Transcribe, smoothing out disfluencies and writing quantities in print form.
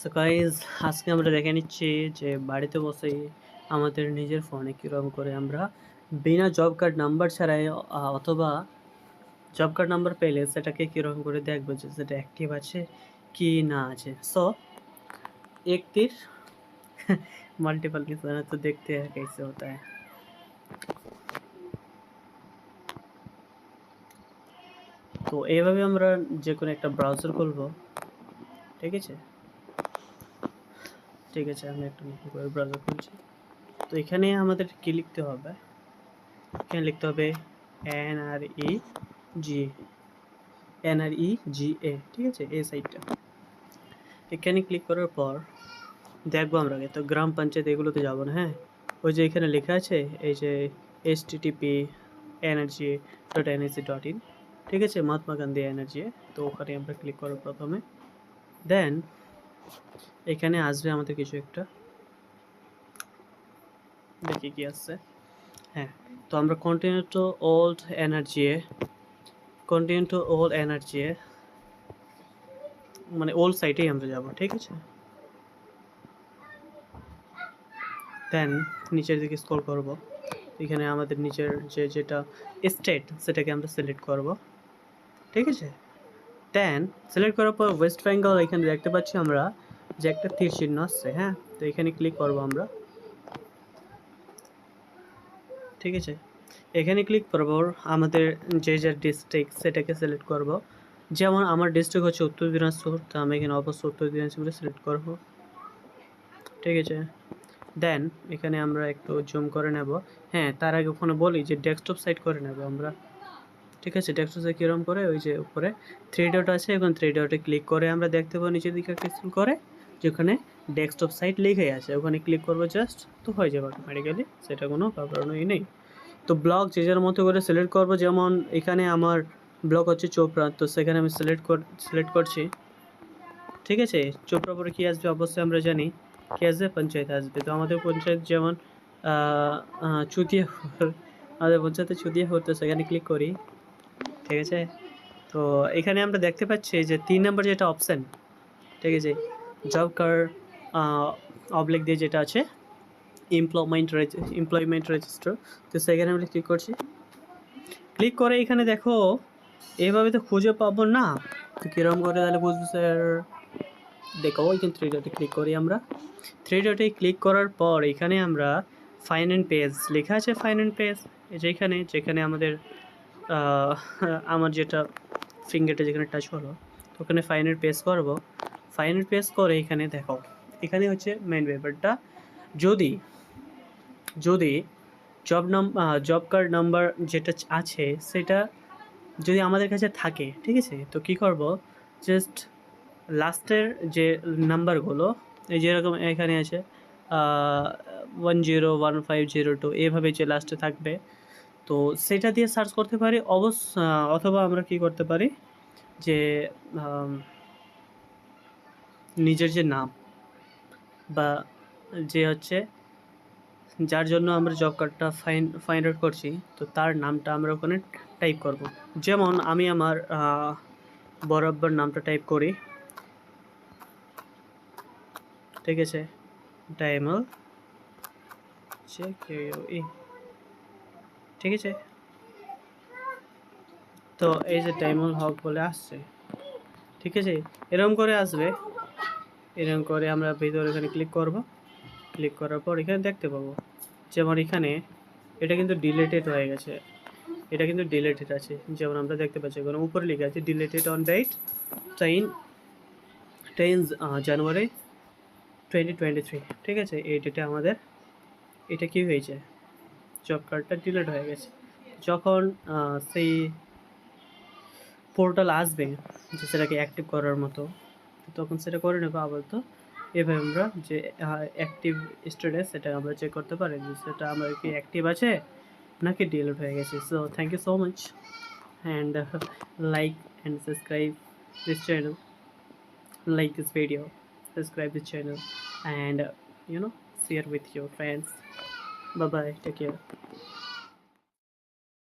So guys আজকে আমরা দেখে নিচ্ছি যে বাড়িতে বসেই আমাদের নিজের ফোনে কীরকম করে আমরা বিনা জব কার্ড নাম্বার ছাড়াই অথবা জব কার্ড নাম্বার পেলে সেটাকে কীরকম করে দেখবো যে সেটা অ্যাক্টিভ আছে কি না আছে। সো एक तीर मल्टीपल निशाना तो देखते हैं कैसे होता है। তো এইভাবে আমরা যে কোনো একটা ব্রাউজার খুলবো, ঠিক আছে আমি একটা নতুন করে ব্রাউজার খুলছি। তো এখানে আমাদের কি লিখতে হবে, এখানে লিখতে হবে NREGA, ঠিক আছে এই সাইটটা। এখানে ক্লিক করার পর দেখবো আমরা তো গ্রাম পঞ্চায়েত এগুলোতে যাবো না, হ্যাঁ ওই যে এখানে লেখা আছে এই যে http://energy.nic.in, ঠিক আছে মহাত্মা গান্ধী এনার্জি। তো ওখানে আমরা ক্লিক করবো প্রথমে, দেন এখানে আসবে আমাদের কিছু একটা, দেখি কি আসছে। হ্যাঁ, তো আমরা কন্টিনিউ টু ওল্ড এনার্জি মানে ওল্ড সাইটেই আমরা যাব, ঠিক আছে। দেন নিচের দিকে স্ক্রল করব, এখানে আমাদের নিচের যেটা স্টেট সেটাকে আমরা সিলেক্ট করব, ঠিক আছে। দেন সিলেক্ট করার পর ওয়েস্ট বেঙ্গল এখানে দেখতে পাচ্ছি আমরা যে একটা তীর চিহ্ন আসছে, হ্যাঁ তো এখানে ক্লিক করব আমরা, ঠিক আছে। এখানে ক্লিক করব আমাদের যে ডিস্ট্রিক্ট সেটাকে সিলেক্ট করব। যেমন আমার ডিস্ট্রিক্ট হচ্ছে উত্তর দিনাজপুর, তো আমি এখানে অবশ্যই উত্তর দিনাজপুরে সিলেক্ট করব, ঠিক আছে। দেন এখানে আমরা একটু জুম করে নেব। হ্যাঁ তার আগে ওখানে বলি যে ডেস্কটপ সাইট করে নেব আমরা, ঠিক আছে। ডেস্কটপ সাইট কীরকম করে, ওই যে উপরে 3 ডট আছে, এখন 3 ডটে ক্লিক করে আমরা দেখতে পাবো নিচের দিকে একটা স্ক্রল করে যেখানে ডেস্কটপ সাইট লিখেই আছে, ওখানে ক্লিক করবো জাস্ট, তো হয়ে যাবে অটোমেটিক্যালি, সেটা কোনো ব্যাপারই নেই। তো ব্লক যে যার মতো করে সিলেক্ট করব, যেমন এখানে আমার ব্লক হচ্ছে চোপড়া, তো সেখানে আমি সিলেক্ট করছি, ঠিক আছে। চোপড়া পরে কী আসবে অবশ্যই আমরা জানি কী আসবে, পঞ্চায়েত আসবে। তো আমাদের পঞ্চায়েত যেমন চুতিয়াপুর, আমাদের পঞ্চায়েতে চুতিয়াপুর, তো সেখানে ক্লিক করি, ঠিক আছে। তো এখানে আমরা দেখতে পাচ্ছি যে 3 নম্বর যেটা অপশান, ঠিক আছে, জব কার্ড অবলিক দিয়ে যেটা আছে এমপ্লয়মেন্ট রেজিস্টার, তো সেখানে আমরা ক্লিক করছি। ক্লিক করে এখানে দেখো এইভাবে তো খুঁজে পাবো না, তো কীরকম করে তাহলে বুঝবো স্যার। দেখো এখানে 3 ডটে ক্লিক করি আমরা, 3 ডটে ক্লিক করার পর এখানে আমরা ফাইন্ড অ্যান্ড পেজ লেখা আছে, ফাইন্ড অ্যান্ড পেজ যেখানে আমাদের আমার যেটা ফিঙ্গারটা যেখানে টাচ হলো, তো ওখানে ফাইন্ড অ্যান্ড পেজ করবো। ফাইন্ড অ্যান্ড পেজ করে এখানে দেখো, এখানে হচ্ছে মেন ব্যাপারটা, যদি জব কার্ড নাম্বার যেটা আছে সেটা যদি আমাদের কাছে থাকে, ঠিক আছে, তো কী করব, জাস্ট লাস্টের যে নাম্বারগুলো এই যেরকম এখানে আছে 101502 এভাবে যে লাস্টে থাকবে, তো সেটা দিয়ে সার্চ করতে পারি অথবা আমরা কি করতে পারি যে নিজের যে নাম বা যে হচ্ছে যার জন্য আমরা জব কার্ডটা ফাইন্ড আউট করছি, তো তার নামটা আমরা ওখানে টাইপ করব। যেমন আমি আমার বড় আব্বার নামটা টাইপ করি, ঠিক আছে, ডাইমল JKUE, ঠিক আছে। তো এই যে ডাইমল হক বলে আসছে, ঠিক আছে, এরকম করে আসবে। এরকম করে আমরা ভিতরে এখানে ক্লিক করব, ক্লিক করার পর এখানে দেখতে পাবো যেমন এখানে এটা কিন্তু ডিলেটেড হয়ে গেছে, এটা কিন্তু ডিলেটেড আছে, যেমন আমরা দেখতে পাচ্ছি এখানে উপরে লেখা আছে ডিলেটেড অন ডেট 10 জানুয়ারি 2023, ঠিক আছে। এই ডেটে আমাদের এটা কি হয়েছে, জব কার্ডটা ডিলেট হয়ে গেছে। যখন সেই পোর্টাল আসবে যে সেটাকে অ্যাক্টিভ করার মতো, তখন সেটা করে নেবো আপাতত। এভাবে আমরা যে অ্যাক্টিভ স্ট্যাটাস সেটা আমরা চেক করতে পারি যে সেটা আমার কি অ্যাক্টিভ আছে নাকি ডিলিট হয়ে গেছে। So thank you so much and like and subscribe this channel, like this video, subscribe this channel, and share with your friends. Bye bye, take care.